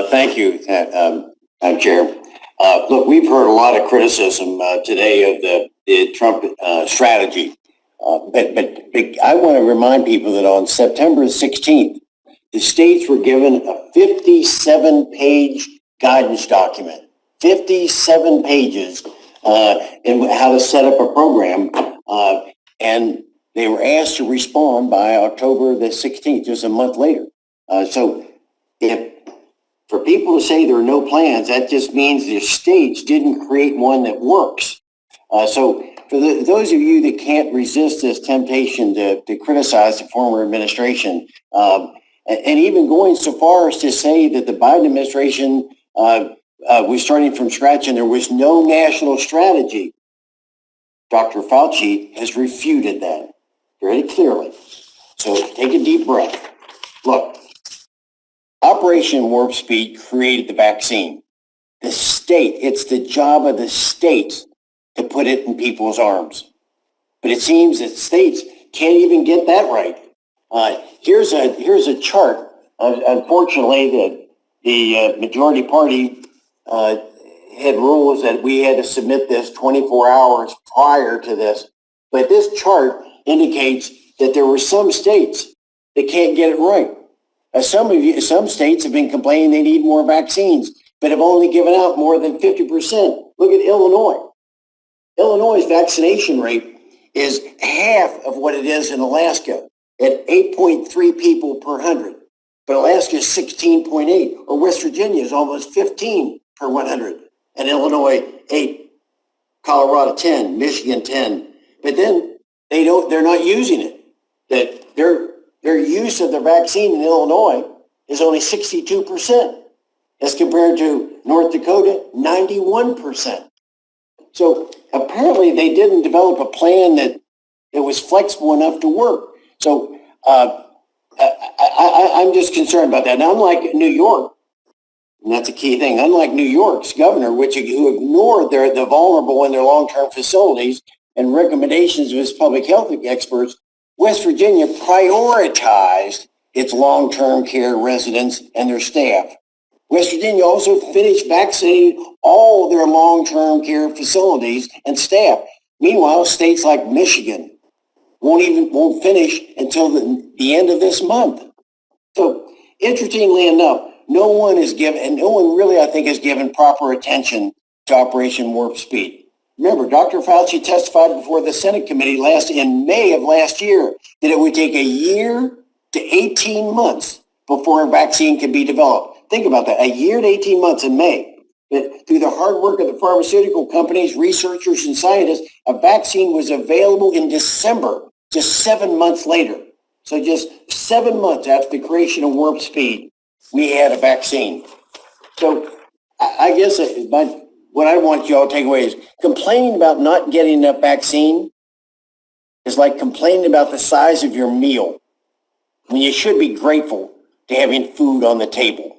Thank you, Madam Chair. Look, we've heard a lot of criticism today of the Trump strategy, but I want to remind people that on September 16th, the states were given a 57-page guidance document, 57 pages in how to set up a program, and they were asked to respond by October the 16th, just a month later. So for people to say there are no plans, that just means the states didn't create one that works. So for those of you that can't resist this temptation to criticize the former administration, and even going so far as to say that the Biden administration was starting from scratch and there was no national strategy, Dr. Fauci has refuted that very clearly. So take a deep breath. Look, Operation Warp Speed created the vaccine. The state, it's the job of the states to put it in people's arms. But it seems that states can't even get that right. Here's a chart. Unfortunately, the majority party had rules that we had to submit this 24 hours prior to this. But this chart indicates that there were some states that can't get it right. Some states have been complaining they need more vaccines, but have only given out more than 50%. Look at Illinois. Illinois' vaccination rate is half of what it is in Alaska at 8.3 people per 100. But Alaska is 16.8, or West Virginia is almost 15 per 100, and Illinois 8, Colorado 10, Michigan 10. But then they're not using it. That their use of the vaccine in Illinois is only 62%, as compared to North Dakota, 91%. So apparently they didn't develop a plan that was flexible enough to work. So I'm just concerned about that. Now, unlike New York, and that's a key thing, unlike New York's governor, who ignored the vulnerable in their long-term facilities and recommendations of his public health experts, West Virginia prioritized its long-term care residents and their staff. West Virginia also finished vaccinating all their long-term care facilities and staff. Meanwhile, states like Michigan won't finish until the end of this month. So, interestingly enough, no one really, I think, has given proper attention to Operation Warp Speed. Remember, Dr. Fauci testified before the Senate committee in May of last year that it would take a year to 18 months before a vaccine could be developed. Think about that, a year to 18 months in May. But through the hard work of the pharmaceutical companies, researchers, and scientists, a vaccine was available in December, just 7 months later. So just 7 months after the creation of Warp Speed, we had a vaccine. So I guess what I want you all to take away is complaining about not getting enough vaccine is like complaining about the size of your meal, when you should be grateful to having food on the table.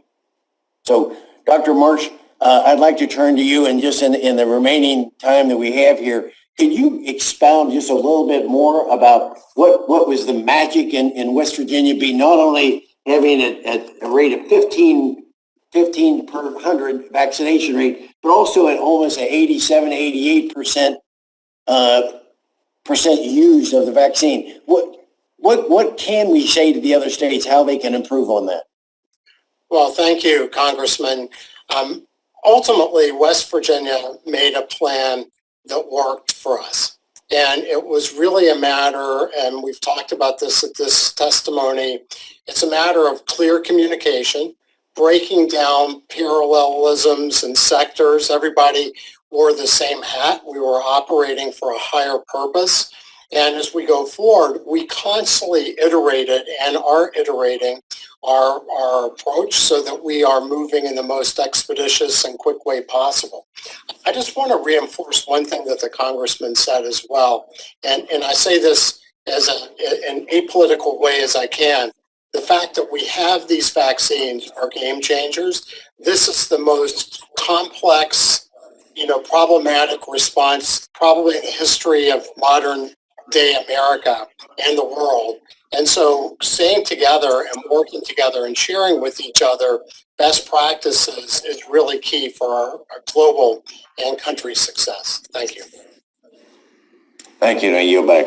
So, Dr. Marsh, I'd like to turn to you, and just in the remaining time that we have here, could you expound just a little bit more about what was the magic in West Virginia, be not only having a rate of 15 per 100 vaccination rate, but also at almost an 87, 88% use of the vaccine. What can we say to the other states, how they can improve on that? Well, thank you, Congressman. Ultimately, West Virginia made a plan that worked for us. And it was really a matter, and we've talked about this at this testimony, it's a matter of clear communication, breaking down parallelisms and sectors. Everybody wore the same hat. We were operating for a higher purpose. And as we go forward, we constantly iterated and are iterating our approach so that we are moving in the most expeditious and quick way possible. I just want to reinforce one thing that the Congressman said as well, and I say this as an apolitical way as I can. The fact that we have these vaccines are game changers. This is the most complex, problematic response probably in the history of modern day America and the world. And so staying together and working together and sharing with each other best practices is really key for our global and country success. Thank you. Thank you. Now yield back.